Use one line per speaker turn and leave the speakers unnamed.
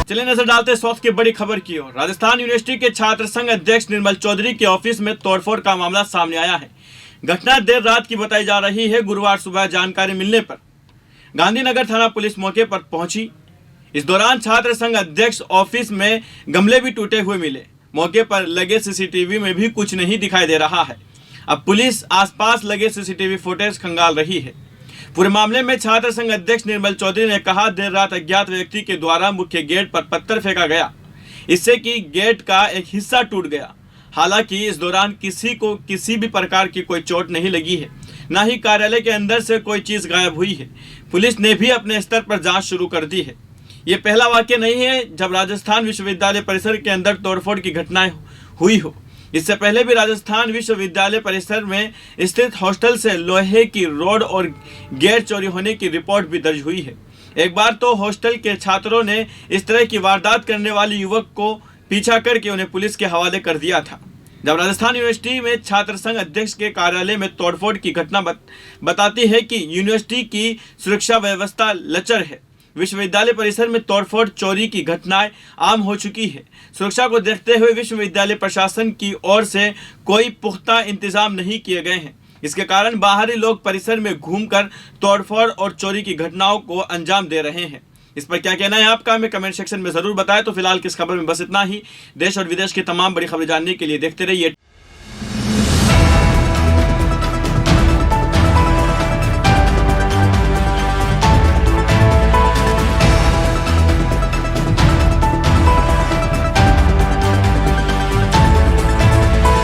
चलिए नजर डालते हैं स्वास्थ्य की बड़ी खबर की ओर। राजस्थान यूनिवर्सिटी के छात्र संघ अध्यक्ष निर्मल चौधरी के ऑफिस में तोड़फोड़ का मामला सामने आया है। घटना देर रात की बताई जा रही है। गुरुवार सुबह जानकारी मिलने पर गांधीनगर थाना पुलिस मौके पर पहुंची। इस दौरान छात्र संघ अध्यक्ष ऑफिस में गमले भी टूटे हुए मिले। मौके पर लगे सीसीटीवी में भी कुछ नहीं दिखाई दे रहा है। अब पुलिस आसपास लगे सीसीटीवी फुटेज खंगाल रही है। पूरे मामले में छात्र संघ अध्यक्ष निर्मल चौधरी ने कहा, देर रात अज्ञात व्यक्ति के द्वारा मुख्य गेट पर पत्थर फेंका गया, इससे कि गेट का एक हिस्सा टूट गया। हालांकि इस दौरान किसी को किसी भी प्रकार की कोई चोट नहीं लगी है, न ही कार्यालय के अंदर से कोई चीज गायब हुई है। पुलिस ने भी अपने स्तर पर जांच शुरू कर दी है। ये पहला वाक्य नहीं है जब राजस्थान विश्वविद्यालय परिसर के अंदर तोड़फोड़ की घटनाएं हुई हो। इससे पहले भी राजस्थान विश्वविद्यालय परिसर में स्थित हॉस्टल से लोहे की रॉड और गेट चोरी होने की रिपोर्ट भी दर्ज हुई है। एक बार तो हॉस्टल के छात्रों ने इस तरह की वारदात करने वाले युवक को पीछा करके उन्हें पुलिस के हवाले कर दिया था। जब राजस्थान यूनिवर्सिटी में छात्र संघ अध्यक्ष के कार्यालय में तोड़फोड़ की घटना बताती है कि यूनिवर्सिटी की सुरक्षा व्यवस्था लचर है। विश्वविद्यालय परिसर में तोड़फोड़ चोरी की घटनाएं आम हो चुकी है। सुरक्षा को देखते हुए विश्वविद्यालय प्रशासन की ओर से कोई पुख्ता इंतजाम नहीं किए गए हैं। इसके कारण बाहरी लोग परिसर में घूमकर तोड़फोड़ और चोरी की घटनाओं को अंजाम दे रहे हैं। इस पर क्या कहना है आपका, हमें कमेंट सेक्शन में जरूर बताएं। तो फिलहाल किस खबर में बस इतना ही। देश और विदेश की तमाम बड़ी खबरें जानने के लिए देखते रहिए